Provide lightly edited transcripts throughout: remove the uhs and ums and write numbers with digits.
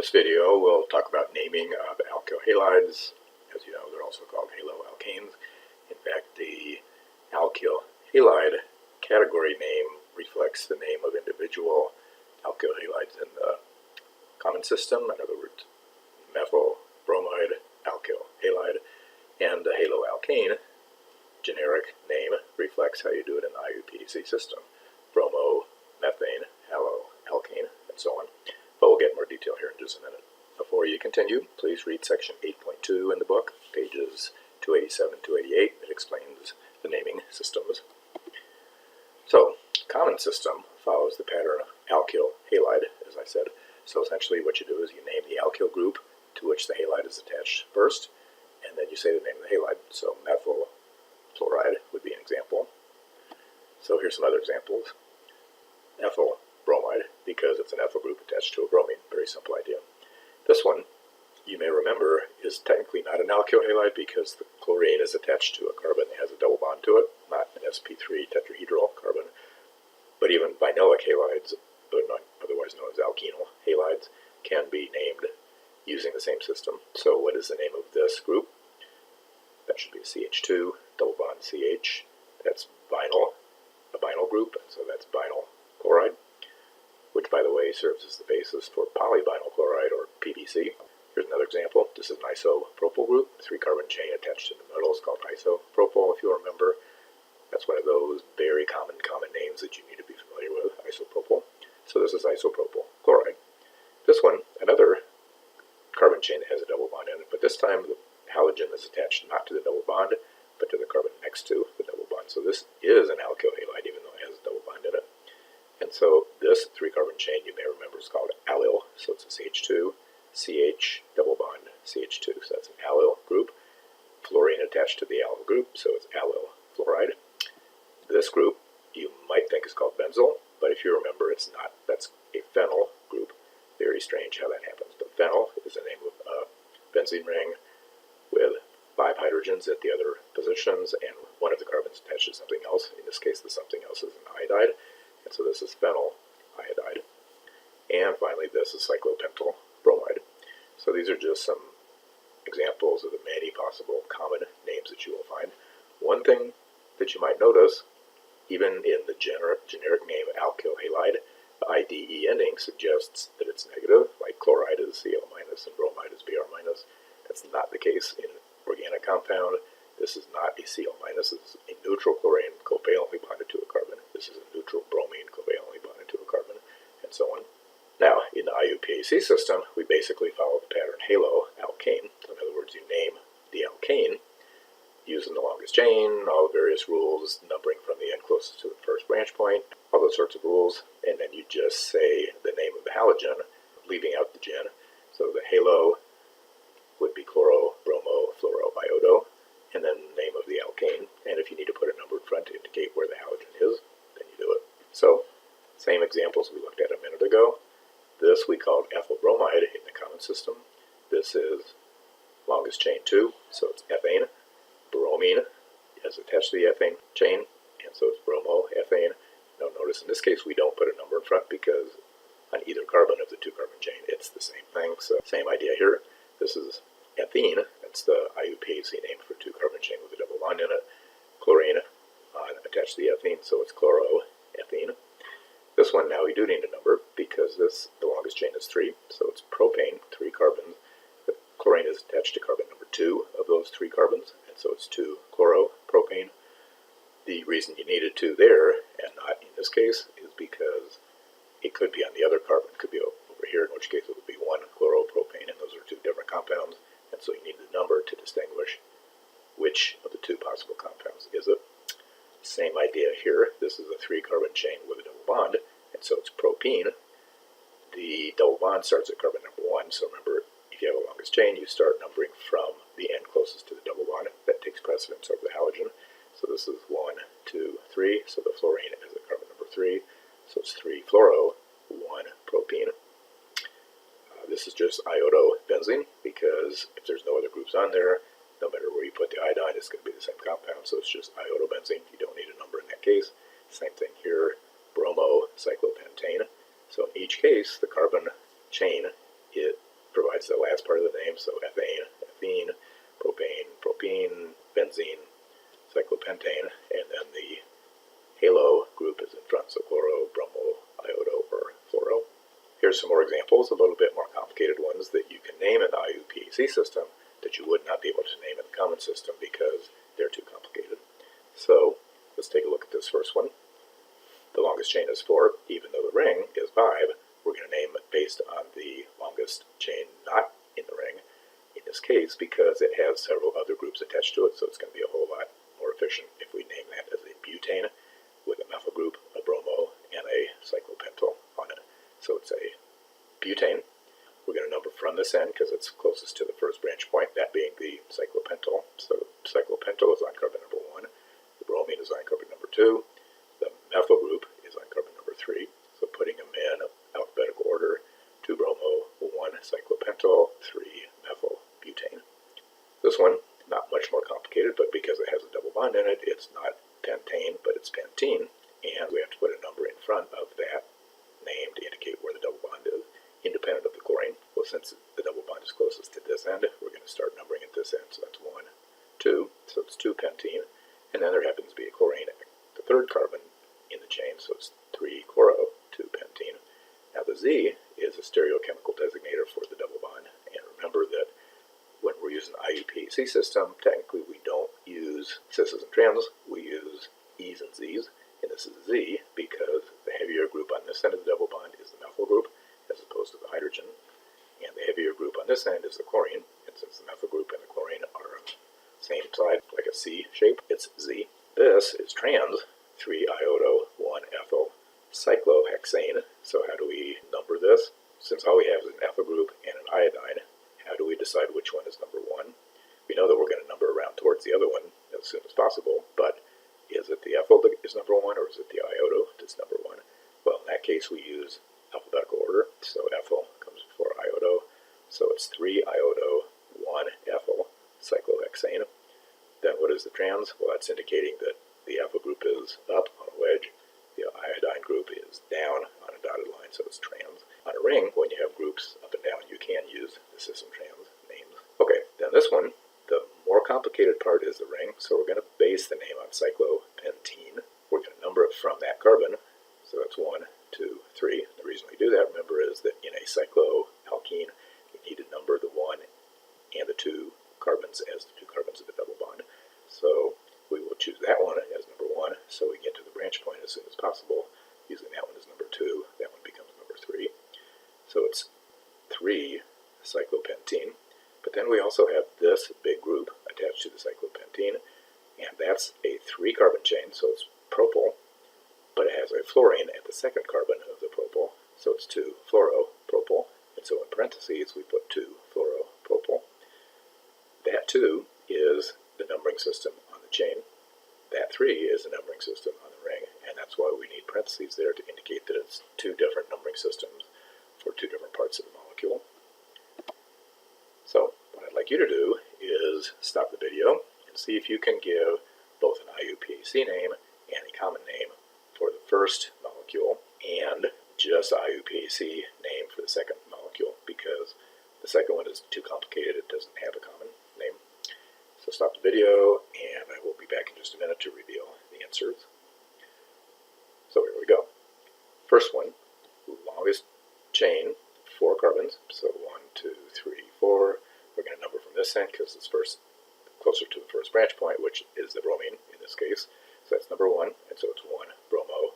this video, we'll talk about naming of alkyl halides. As you know, they're also called haloalkanes. In fact, the alkyl halide category name reflects the name of individual alkyl halides in the common system. In other words, methyl bromide alkyl halide, and the haloalkane generic name reflects how you do it in the IUPAC system. Bromo, methane, haloalkane, and so on. But we'll get more detail here in just a minute. Before you continue, please read section 8.2 in the book, pages 287 to 288. It explains the naming systems. So, common system follows the pattern of alkyl halide, as I said. So essentially what you do is you name the alkyl group to which the halide is attached first, and then you say the name of the halide. So methyl fluoride would be an example. So here's some other examples. Ethyl bromide, because it's an ethyl group attached to a bromine. Very simple idea. This one, you may remember, is technically not an alkyl halide because the chlorine is attached to a carbon that has a double bond to it, not an sp3 tetrahedral carbon. But even vinylic halides, otherwise known as alkenyl halides, can be named using the same system. So what is the name of this group? That should be a CH2, double bond CH. That's vinyl, a vinyl group, and so that's vinyl chloride, which, by the way, serves as the basis for polyvinyl chloride, or PVC. Here's another example. This is an isopropyl group, three-carbon chain attached in the middle is called isopropyl, if you'll remember. That's one of those very common names that you need to be familiar with, isopropyl. So this is isopropyl chloride. This one, another carbon chain that has a double bond in it, but this time the halogen is attached not to the double bond, but to the carbon next to the double bond. So this is an alkyl halide, even though it has a double bond in it. And so this three-carbon chain, you may remember, is called allyl. So it's a CH2, CH, double bond, CH2. So that's an allyl group. Fluorine attached to the allyl group, so it's allyl fluoride. This group you might think is called benzyl, but if you remember, it's not. That's a phenyl group. Very strange how that happens. But phenyl is the name of a benzene ring with 5 hydrogens at the other positions, and one of the carbons attached to something else. In this case, the something else is an iodide. And so this is phenyl iodide. And finally, this is cyclopentyl bromide. So these are just some examples of the many possible common names that you will find. One thing that you might notice, even in the generic name alkyl halide, the IDE ending suggests that it's negative, like chloride is Cl minus and bromide is Br minus. That's not the case in organic compound. This is not a Cl minus. This is a neutral chlorine covalently bonded to a carbon. This is a neutral bromine covalently bonded to a carbon, and so on. Now, in the IUPAC system, we basically follow the pattern haloalkane. So in other words, you name the alkane using the longest chain, all the various rules, numbering from the end closest to the first branch point, all those sorts of rules, and then you just say the name of the halogen, leaving out the gen. So the halo would be chloro, bromo, fluoro, iodo, and then the name of the alkane. And if you need to put a number in front to indicate where the halogen is, then you do it. So, same examples we looked at a minute ago. This we called ethyl bromide in the common system. This is longest chain 2, so it's ethane. Bromine is attached to the ethane chain, and so it's bromo, ethane. Now notice in this case we don't put a number in front because on either carbon of the 2-carbon chain it's the same thing. So same idea here. This is ethene. That's the IUPAC name for 2-carbon chain with a double bond in it. Chlorine attached to the ethene, so it's chloroethene. This one now we do need a number because the longest chain is 3, so it's propane, 3 carbons. The chlorine is attached to carbon number 2 of those 3 carbons, and so it's 2-chloropropane. The reason you needed 2 there, and not in this case, is because it could be on the other carbon. It could be over here, in which case it would be 1-chloropropane, and those are 2 different compounds, and so you need the number to distinguish which of the 2 possible compounds is it. Same idea here. This is a 3-carbon chain with a double bond, and so it's propene. The double bond starts at carbon number 1, so remember, if you have a longest chain, you start numbering from the end closest to the double bond. That takes precedence over the halogen. So this is 1, 2, 3, so the fluorine is at carbon number 3, so it's 3-fluoro, 1-propene. This is just iodobenzene, because if there's no other groups on there, no matter where you put the iodine, it's going to be the same compound, so it's just iodobenzene. You don't need a number in that case. Same thing here, bromo cyclopentane. So in each case, the carbon chain, it provides the last part of the name, so ethane, ethene, propane, propene, benzene, cyclopentane, and then the halo group is in front, so chloro, bromo, iodo, or fluoro. Here's some more examples, a little bit more complicated ones that you can name in the IUPAC system that you would not be able to name in the common system because they're too complicated. So let's take a look at this first one. The longest chain is 4, even though the ring is 5. We're going to name it based on the longest chain not in the ring, in this case because it has several other groups attached to it, so it's going to be a whole lot more efficient if we name that as a butane with a methyl group, a bromo, and a cyclopentyl on it. So it's a butane. We're going to number from this end because it's closest to the first branch point, that being the cyclopentyl. So cyclopentyl is on carbon number 1, the bromine is on carbon number 2, the methyl group is on carbon number 3. So putting them in alphabetical order: 2 bromo, 1 cyclopentyl, 3 methyl butane. This one, not much more complicated, but because it has a double bond in it, it's not pentane, but it's pentene, and we have to put a number in front of that name to indicate where the double bond is, independent of the chlorine. Well, since the double bond is closest to this end, we're going to start numbering at this end, so that's 1, 2, so it's 2 pentene, and then there happens to be a chlorine at the third carbon in the chain, so it's 3 chloro, 2 pentene. Now the Z is a stereochemical designator for the double bond, and remember that when we're using the IUPAC system, technically we don't use cis's and trans, we use E's and Z's, and this is Z because the heavier group on this end of the double bond is the methyl group as opposed to the hydrogen, and the heavier group on this end is the chlorine, and since the methyl group and the chlorine are on the same side, like a C shape, it's Z. This is trans, 3 iodo, 1 ethyl, cyclohexane. So how do we number this? Since all we have is an ethyl group and an iodine, how do we decide which one is number 1? We know that we're going to number around towards the other one as soon as possible, but is it the ethyl that is number 1 or is it the iodo that's number 1? Well, in that case we use alphabetical order, so ethyl comes before iodo, so it's 3 iodo, 1 ethyl, cyclohexane. Then what is the trans? Well, that's indicating that the ethyl group is up on a wedge, the iodine group is down on a dotted line, so it's trans. On a ring, when you have groups up and down, you can use the cis and trans names. Okay, then this one, the more complicated part is the ring, so we're going to base the name on cyclopentene. We're going to number it from that carbon, so that's 1, 2, 3. The reason we do that, remember, is that in a cycloalkene, you need to number the 1 and the 2 carbons as the 2 carbons of the double bond. So we will choose that one as number 1, so we get to the branch point as soon as possible. Using that one as number 2, that one becomes number 3. So it's 3 cyclopentene. But then we also have this big group attached to the cyclopentene, and that's a 3-carbon chain, so it's propyl, but it has a fluorine at the second carbon of the propyl, so it's 2 fluoropropyl, and so in parentheses we put 2 fluoropropyl. That 2 is the numbering system on the chain. That 3 is the numbering system on the ring, and that's why we need parentheses there to indicate that it's 2 different numbering systems for 2 different parts of the molecule. So what I'd like you to do is stop the video and see if you can give both an IUPAC name and a common name for the first molecule and just IUPAC name for the second molecule, because the second one is too complicated, it doesn't have a common name. So stop the video and I will be back in just a minute to reveal the answers. So here we go. First one, longest chain, 4 carbons, so 1, 2, 3, 4. We're going to number from this end because it's closer to the first branch point, which is the bromine in this case. So that's number 1, and so it's 1 bromo,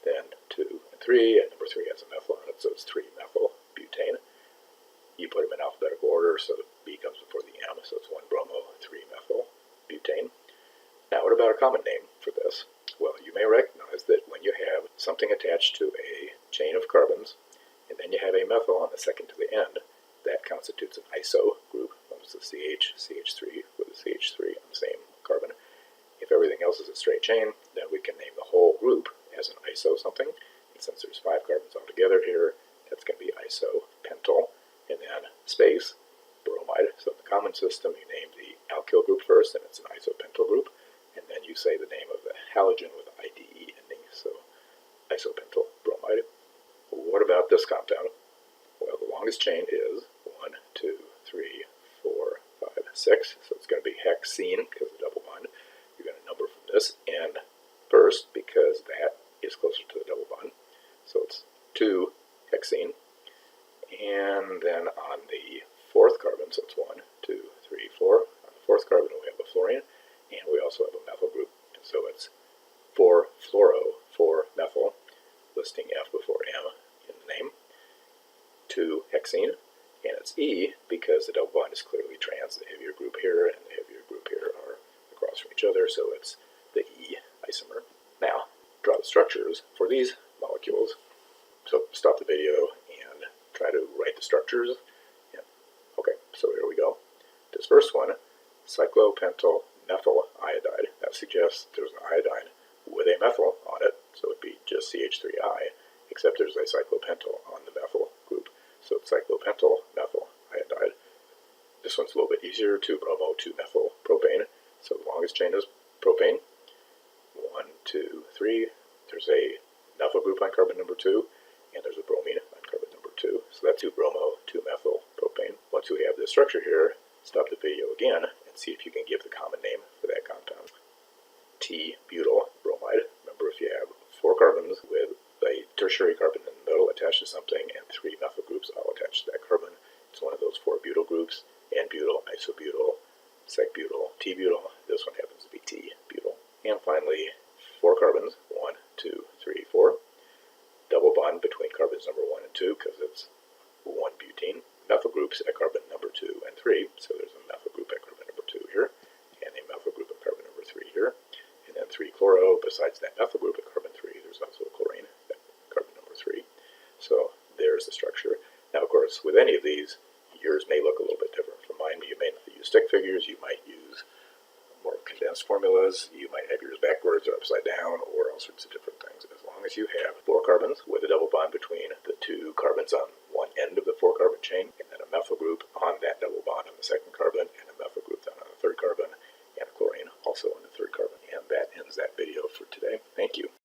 then 2 and 3, and number 3 has a methyl on it, so it's 3 methyl butane. You put them in alphabetical order, so the B comes before the M, so it's 1 bromo, 3 methyl butane. Now what about a common name for this? Well, you may recognize that when you have something attached to a chain of carbons, and then you have a methyl on the second to the end, that constitutes an iso group. That's the CH, CH3 with a CH3 on the same carbon. If everything else is a straight chain, then we can name the whole group as an iso something. And since there's 5 carbons altogether here, that's going to be isopentyl, and then space, bromide. So in the common system, you name the alkyl group first, and it's an isopentyl group, and then you say the name of the halogen with IDE ending, so isopentyl bromide. What about this compound? Well, the longest chain is 1, 6, so it's going to be hexene because of the double bond. You're going to number from this N first because that is closer to the double bond. So it's 2 hexene. And then on the fourth carbon, so it's 1, 2, 3, 4. On the fourth carbon we have a fluorine, and we also have a methyl group. And so it's 4 fluoro, 4 methyl, listing F before M in the name. 2 hexene, and it's E because the double bond is clearly trans. The heavier group here and the heavier group here are across from each other, so it's the E isomer. Now, draw the structures for these molecules. So stop the video and try to write the structures. Yeah. Okay, so here we go. This first one, cyclopentyl methyl iodide. That suggests there's an iodine with a methyl on it, so it'd be just CH3I, except there's a cyclopentyl on the methyl group. So it's cyclopentyl methyl iodide. This one's a little bit easier, 2-bromo, 2-methyl propane. So the longest chain is propane. 1, 2, 3. There's a methyl group on carbon number 2, and there's a bromine on carbon number 2. So that's 2-bromo, 2-methyl propane. Once we have this structure here, stop the video again and see if you can give the common name for that compound. T-butyl bromide. Remember, if you have 4 carbons with a tertiary carbon in the middle attached to something and 3 methyl groups all attached to that carbon, it's one of those 4 butyl groups: N-butyl, isobutyl, sec-butyl, T-butyl. This one happens to be T-butyl. And finally, 4 carbons, 1, 2, 3, 4. Double bond between carbons number 1 and 2 because it's 1-butene. Methyl groups at carbon number 2 and 3, so there's a methyl group at carbon number 2 here, and a methyl group at carbon number 3 here. And then 3-chloro, besides that methyl group at carbon 3, there's also a chlorine at carbon number 3. So there's the structure. Now, of course, with any of these, yours may look a little bit different from mine. You may not use stick figures, you might use more condensed formulas, you might have yours backwards or upside down, or all sorts of different things. As long as you have 4 carbons with a double bond between the 2 carbons on one end of the 4-carbon chain,